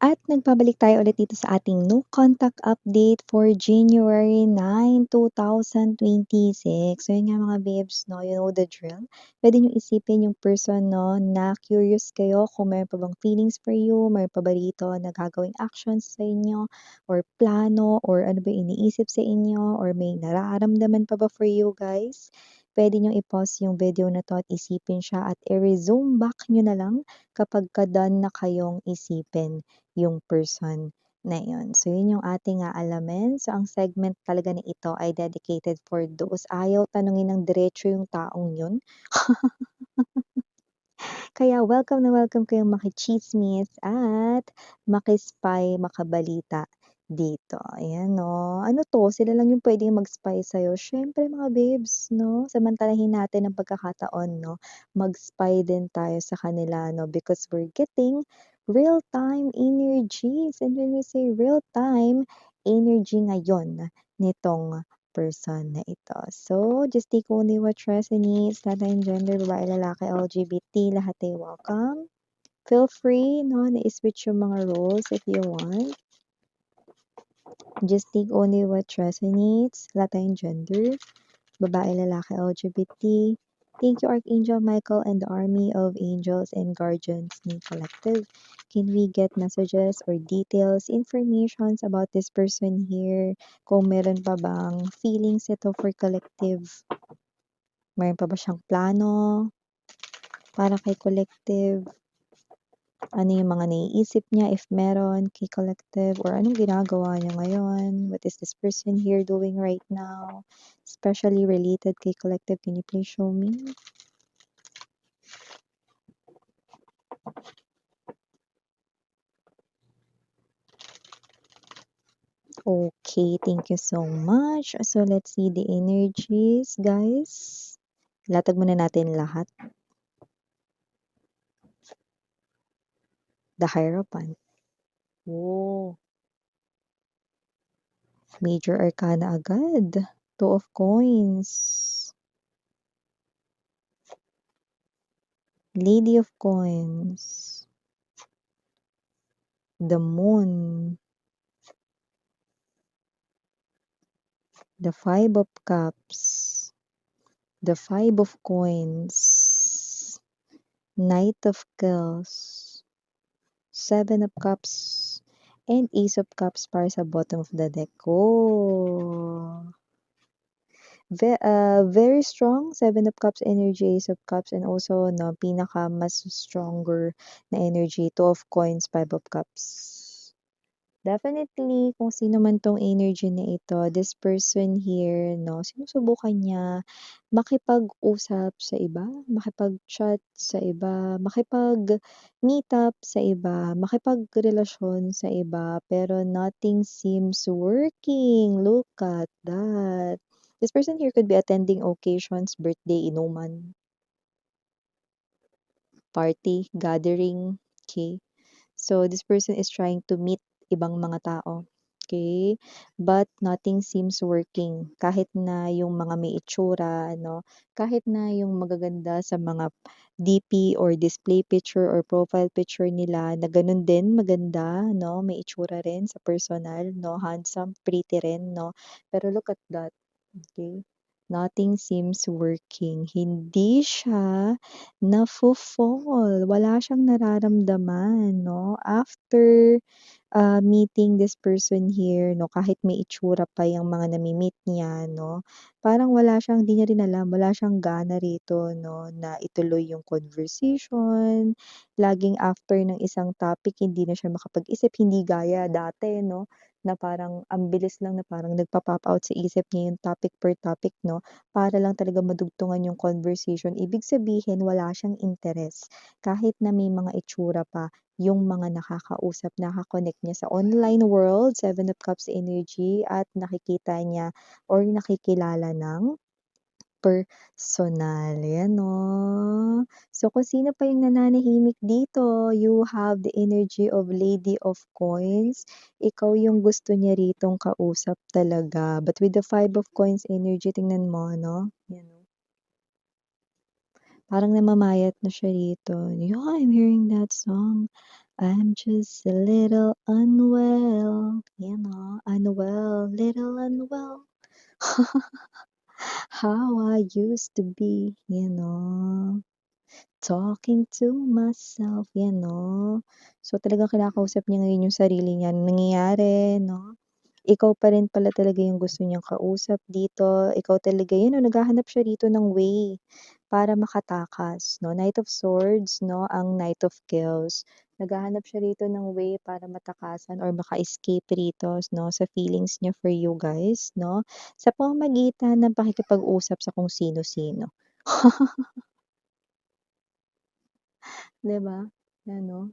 At nagbabalik tayo ulit dito sa ating no contact update for January 9, 2026. So yun nga mga babes 'no, you know the drill. Puwede niyong isipin yung person 'no, na curious kayo kung meron pa bang feelings for you, meron pa ba rito na gagawing actions sa inyo or plano or ano ba iniisip sa inyo or may nararamdaman pa ba for you guys. Puwede niyong i-pause yung video na 'to at isipin siya at i-resume back niyo na lang kapagka done na kayong isipin yung person na yun. So, yun yung ating aalamin. So, ang segment talaga na ito ay dedicated for those ayaw tanungin ng diretso yung taong yun. Kaya welcome na welcome kayong makichismis at makispy, makabalita dito. Ayan 'no. Ano 'to, sila lang yung puwedeng mag-spy sa'yo. Siyempre mga babes 'no, samantalahin natin ang pagkakataon 'no, mag-spy din tayo sa kanila 'no, because we're getting real-time energies. And when we say real-time, energy ngayon nitong person na ito. So, just take only what resonates, lahat tayong gender, babae, lalaki, LGBT, lahat ay welcome. Feel free, no, na i-switch yung mga roles if you want. Just take only what resonates, lahat tayong gender, babae, lalaki, LGBT. Thank you, Archangel Michael and the army of angels and guardians ni Collective. Can we get messages or details, informations about this person here? Kung meron pa bang feelings ito for Collective? Meron pa ba siyang plano para kay Collective? Ano yung mga naiisip niya if meron kay Collective or anong ginagawa niya ngayon? What is this person here doing right now? Especially related kay Collective, can you please show me? Okay, thank you so much. So, let's see the energies, guys. Latag muna natin lahat. The Hierophant. Oh, Major Arcana agad. Two of Coins. Lady of Coins. The Moon. The Five of Cups. The Five of Coins. Knight of Cups. Seven of Cups. And Ace of Cups para sa bottom of the deck. Oh. Very strong, Seven of Cups energy, Ace of Cups, and also no, pinaka mas stronger na energy, Two of Coins, Five of Cups. Definitely, kung sino man tong energy na ito, this person here, no, sinusubukan niya makipag-usap sa iba, makipag-chat sa iba, makipag-meet up sa iba, makipagrelasyon sa iba, pero nothing seems working. Look at that. This person here could be attending occasions, birthday, inuman, party, gathering, okay? So, this person is trying to meet ibang mga tao. Okay? But nothing seems working. Kahit na yung mga may itsura, ano, kahit na yung magaganda sa mga DP or display picture or profile picture nila na ganun din, maganda, no? May itsura rin sa personal, no? Handsome, pretty rin, no? Pero look at that. Okay? Nothing seems working. Hindi siya nafo-fall, wala siyang nararamdaman 'no, after, meeting this person here 'no, kahit may itsura pa yang mga nami-meet niya 'no, parang wala siyang di niya rin alam, wala siyang gana rito 'no, na ituloy yung conversation. Laging after ng isang topic hindi na siya makapag-isip, hindi gaya dati 'no, na parang ang bilis lang na parang nagpa-pop out sa isip niya yung topic per topic 'no, para lang talaga madugtungan yung conversation. Ibig sabihin wala siyang interes, kahit na may mga itsura pa yung mga nakakausap, naka-connect niya sa online world, Seven of Cups energy at nakikita niya or nakikilala ng personal, yan 'no. So, kung sino pa yung nananahimik dito, you have the energy of Lady of Coins. Ikaw yung gusto niya ritong kausap talaga. But with the Five of Coins energy, tingnan mo 'no, yan oh. Parang namamayat na siya rito. Yeah, I'm hearing that song. I'm just a little unwell, little unwell. How I used to be, talking to myself, So, talagang kinakausap niya ngayon yung sarili niya, nangyayari, 'no? Ikaw pa rin pala talaga yung gusto niyang kausap dito, ikaw talaga yun 'no, naghahanap siya dito ng way para makatakas 'no. Knight of Swords 'no, ang Knight of Chaos. Naghahanap siya rito ng way para matakasan or maka-escape rito 'no, sa feelings niya for you guys 'no, sa pamamagitan ng pakikipag-usap sa kung sino-sino. 'Di ba? Ano?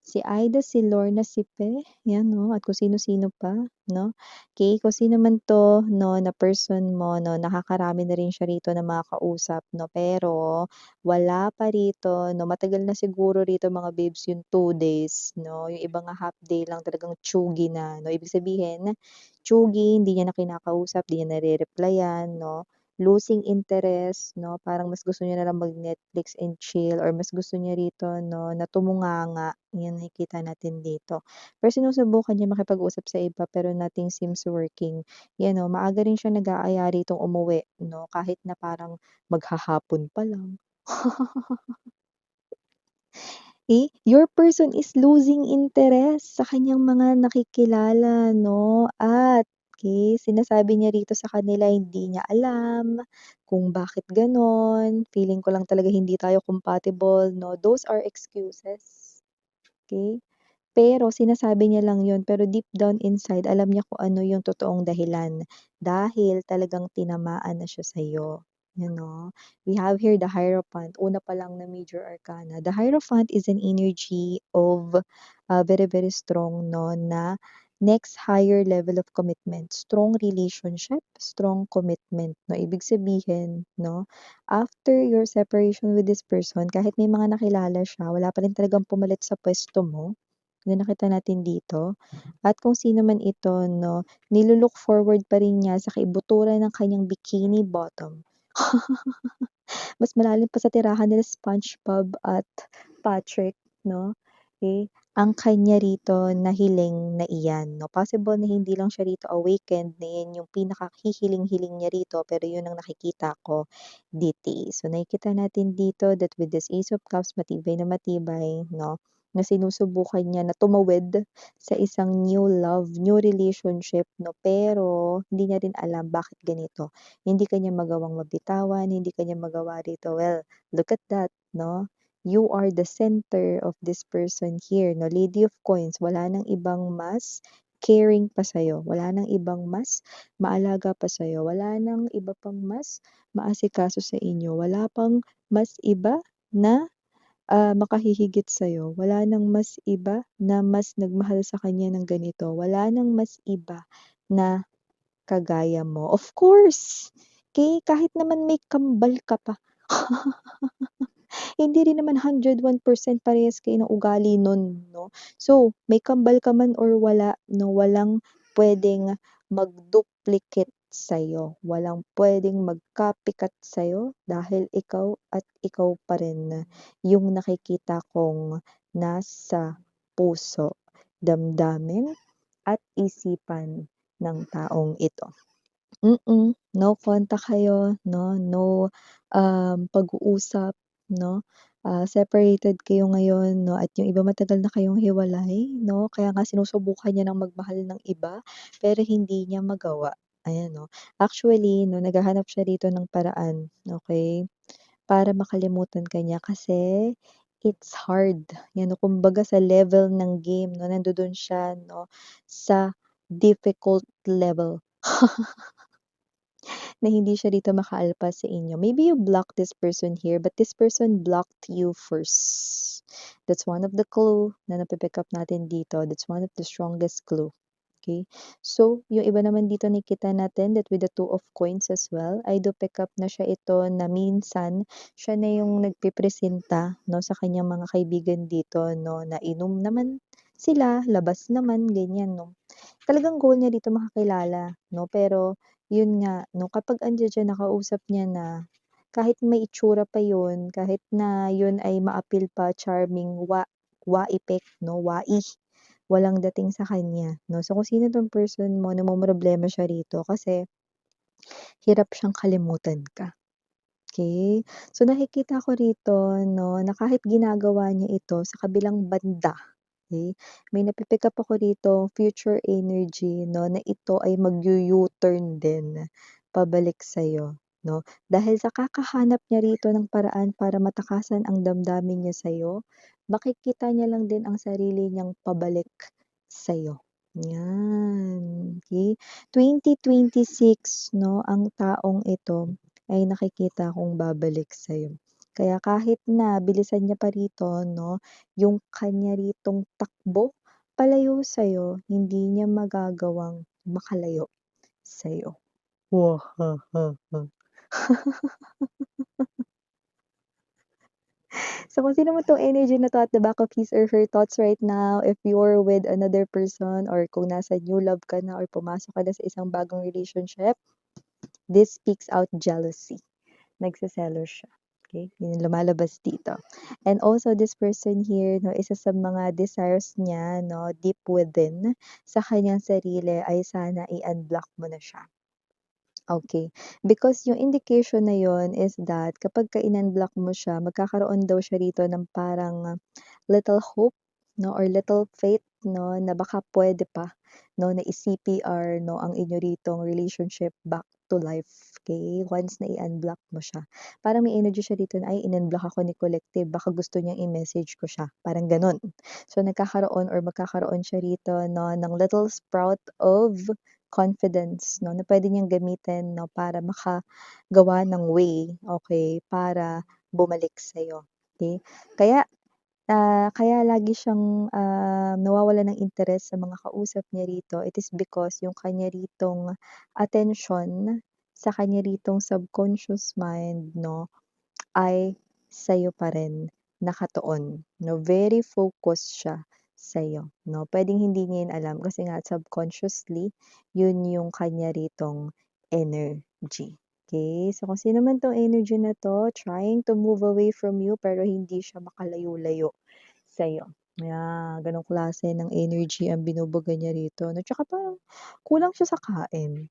Si Ida, si Lorna Sipe, 'yan 'no, at kung sino-sino pa 'no. Okey, kung sino man 'to 'no, na person mo 'no, nakakarami na rin siya rito na mga kausap 'no, pero wala pa rito 'no, matagal na siguro rito mga babes yung 2 days 'no, yung iba nga half day lang talagang tsugi na 'no. Ibig sabihin, tsugi, hindi niya na kinakausap, 'di niya nare-replyan 'no, losing interest 'no, parang mas gusto niya na lang mag-Netflix and chill or mas gusto niya rito 'no, na tumunganga, 'yan nakikita natin dito. Pero sinusubukan niya makipag-usap sa iba pero nothing seems working. 'Yan 'no, maaga rin siya nag-aaya ritong umuwi 'no, kahit na parang maghahapon pa lang. Your person is losing interest sa kanyang mga nakikilala 'no, at sinasabi niya rito sa kanila hindi niya alam kung bakit gano'n, feeling ko lang talaga hindi tayo compatible 'no, those are excuses, okey? Pero sinasabi niya lang yun, pero deep down inside alam niya kung ano yung totoong dahilan. Dahil talagang tinamaan na siya sa'yo, you know? We have here the Hierophant, una pa lang na major arcana. The Hierophant is an energy of, very, very strong 'no, na next higher level of commitment, strong relationship, strong commitment 'no. Ibig sabihin 'no, after your separation with this person, kahit may mga nakilala siya, wala pa rin talagang pumalit sa puwesto mo na nakita natin dito at kung sino man ito 'no, nilu-look forward pa rin niya sa kaibuturan ng kanyang bikini bottom. Mas malalim pa sa tirahan nila SpongeBob at Patrick 'no, ang kanya rito na hiling na iyan 'no. Possible na hindi lang siya rito awakened, na yan yung pinakahihiling-hiling niya rito, pero yun ang nakikita ko dito, eh. So, nakikita natin dito that with this Ace of Cups, matibay 'no, na sinusubukan niya na tumawid sa isang new love, new relationship 'no, pero hindi niya rin alam bakit ganito. Hindi ka niya magawang mabitawan, hindi ka niya magawa rito. Well, look at that 'no, you are the center of this person here 'no, Lady of Coins, wala ng ibang mas caring pa sa'yo, wala ng ibang mas maalaga pa sa'yo, wala ng iba pang mas maasikaso sa inyo, wala pang mas iba na makahihigit sa'yo, wala ng mas iba na mas nagmahal sa kanya ng ganito, wala ng mas iba na kagaya mo. Of course, kahit naman may kambal ka pa, hindi rin naman 101% parehas kayo ng ugali nun 'no. So, may kambal ka man or wala 'no, walang puwedeng mag-duplicate sa'yo, walang puwedeng mag-copycat sa'yo dahil ikaw at ikaw pa rin yung nakikita kong nasa puso, damdamin at isipan ng taong ito. No contact kayo 'no, no, pag-uusap 'no, separated kayo ngayon 'no, at yung iba matagal na kayong hiwalay 'no, kaya nga sinusubukan niya ng magmahal ng iba, pero hindi niya magawa, ayan 'no. Actually 'no, naghahanap siya rito ng paraan, okey, para makalimutan ka niya kasi it's hard, 'yan 'no, kumbaga sa level ng game 'no, nandodo'n siya 'no, sa difficult level. Na hindi siya dito makaalpas sa inyo. Maybe you blocked this person here, but this person blocked you first. That's one of the clue na napipick up natin dito. That's one of the strongest clue. Okay? So, yung iba naman dito nakita natin that with the two of coins as well, I do pick up na siya ito na minsan siya na yung nagpipresenta no, sa kanyang mga kaibigan dito no, na inom naman sila, labas naman, ganyan no. Talagang goal niya dito makakilala 'no, pero yun nga 'no, kapag andiya diyan nakausap niya na, kahit may itsura pa yun, kahit na yun ay ma-appeal pa, charming, wa-effect 'no, wai, walang dating sa kanya 'no. So, kung sino 'tong person mo, namomroblema siya rito kasi hirap siyang kalimutan ka. Okay. So, nakikita ko rito 'no, na kahit ginagawa niya ito sa kabilang banda, okay, may napi-pick up ako rito future energy 'no, na ito ay magyu-U-turn din pabalik sa'yo 'no. Dahil sa kakahanap niya rito ng paraan para matakasan ang damdamin niya sa'yo, makikita niya lang din ang sarili niyang pabalik sa'yo, 'yan, okey. 2026 'no, ang taong ito ay nakikita kong babalik sa'yo. Kaya kahit na bilisan niya pa rito 'no, yung kanya ritong takbo palayo sa'yo, hindi niya magagawang makalayo sa'yo. Wahahaha. So, kung sino man 'tong energy na 'to at the back of his or her thoughts right now, if you're with another person or kung nasa new love ka na or pumasok ka na sa isang bagong relationship, this speaks out jealousy. Nagseselos siya, okay? Yun yung lumalabas dito. And also this person here 'no, isa sa mga desires niya 'no, deep within sa kanyang sarili ay sana i-unblock mo na siya. Okay, because yung indication na yun is that kapagka in-unblock mo siya, magkakaroon daw siya rito ng parang little hope 'no, or little faith 'no, na baka puwede pa 'no, na i-CPR 'no, ang inyo ritong relationship back to life, okay, once na i-unblock mo siya. Parang may energy siya dito na, "Ay, in-unblock ako ni Collective, baka gusto niyang i-message ko siya." Parang gano'n. So, nagkakaroon or magkakaroon siya rito 'no, ng little sprout of confidence 'no, na puwede niyang gamitin 'no, para makagawa ng way, okay, para bumalik sa'yo, okay. Kaya kaya lagi siyang, nawawalan ng interes sa mga kausap niya rito, it is because yung kanya ritong atensyon sa kanya ritong subconscious mind 'no, ay sa'yo pa rin nakatuon 'no, very focused siya sa'yo 'no. Puwedeng hindi niya yun alam kasi nga subconsciously yun yung kanya ritong energy, okay. So, kung sino man 'tong energy na 'to, trying to move away from you pero hindi siya makalayo-layo sa'yo. Gano'ng klase ng energy ang binubuga niya rito 'no, tsaka parang kulang siya sa kain.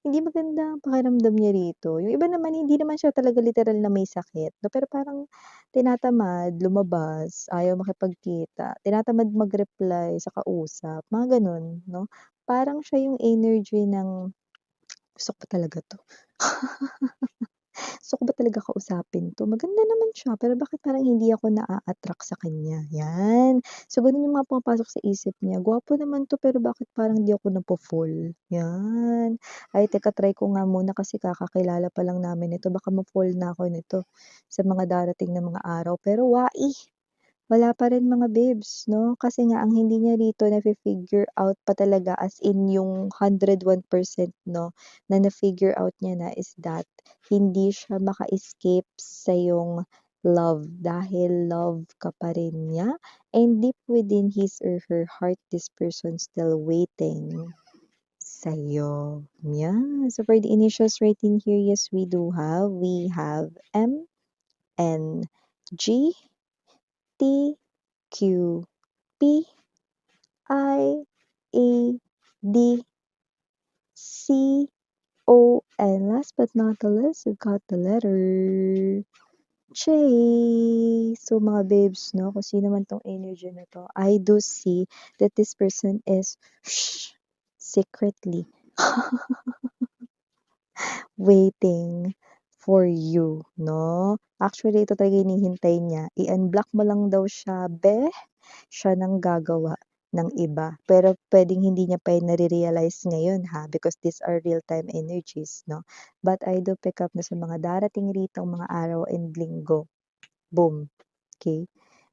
Hindi maganda ang pakiramdam niya rito. Yung iba naman hindi naman siya talaga literal na may sakit 'no, pero parang tinatamad lumabas, ayaw makipagkita, tinatamad mag-reply sa kausap, mga gano'n 'no. Parang siya yung energy ng, "Gusto ko ba talaga 'to? Gusto ko ba talaga kausapin 'to? Maganda naman siya, pero bakit parang hindi ako naa-attract sa kanya?" 'Yan. So, gano'n yung mga pumapasok sa isip niya, "Gwapo naman 'to, pero bakit parang di ako napo-fall?" 'Yan. "Ay teka, try ko nga muna kasi kakakilala pa lang namin nito, baka ma-fall na ako nito sa mga darating na mga araw." Pero wala pa rin mga babes 'no, kasi nga ang hindi niya rito nafi-figure out pa talaga as in yung 101% 'no, na na-figure out niya na is that hindi siya maka-escape sa iyong love dahil love ka pa rin niya and deep within his or her heart, this person still waiting sa'yo. Yeah, so for the initials right in here, yes, we have M, N, G, T, Q, P, I, A, D, C, O, and last but not the least, we've got the letter J. So mga babes 'no, kung sino man 'tong energy na 'to, I do see that this person is secretly waiting for you 'no. Actually ito talaga hinihintay niya, i-unblock mo lang daw siya, siya nang gagawa ng iba. Pero puwedeng hindi niya pa yun nare-realize ngayon ha, because these are real-time energies 'no. But I do pick up na sa mga darating ritong mga araw and linggo, boom, okey.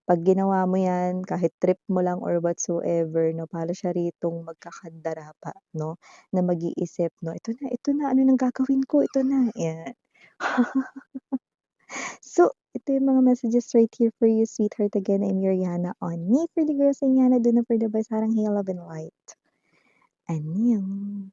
'Pag ginawa mo yan, kahit trip mo lang or whatsoever 'no, para siya ritong magkakandara pa 'no, na mag-iisip 'no, ito na, ano ng gagawin ko, ito na, yan. So, ito yung mga messages right here for you, sweetheart. Again, I'm Yuriana on Me for the Girls and Yana, do not for the boys. Sarang hail, love, and light. Annyeong.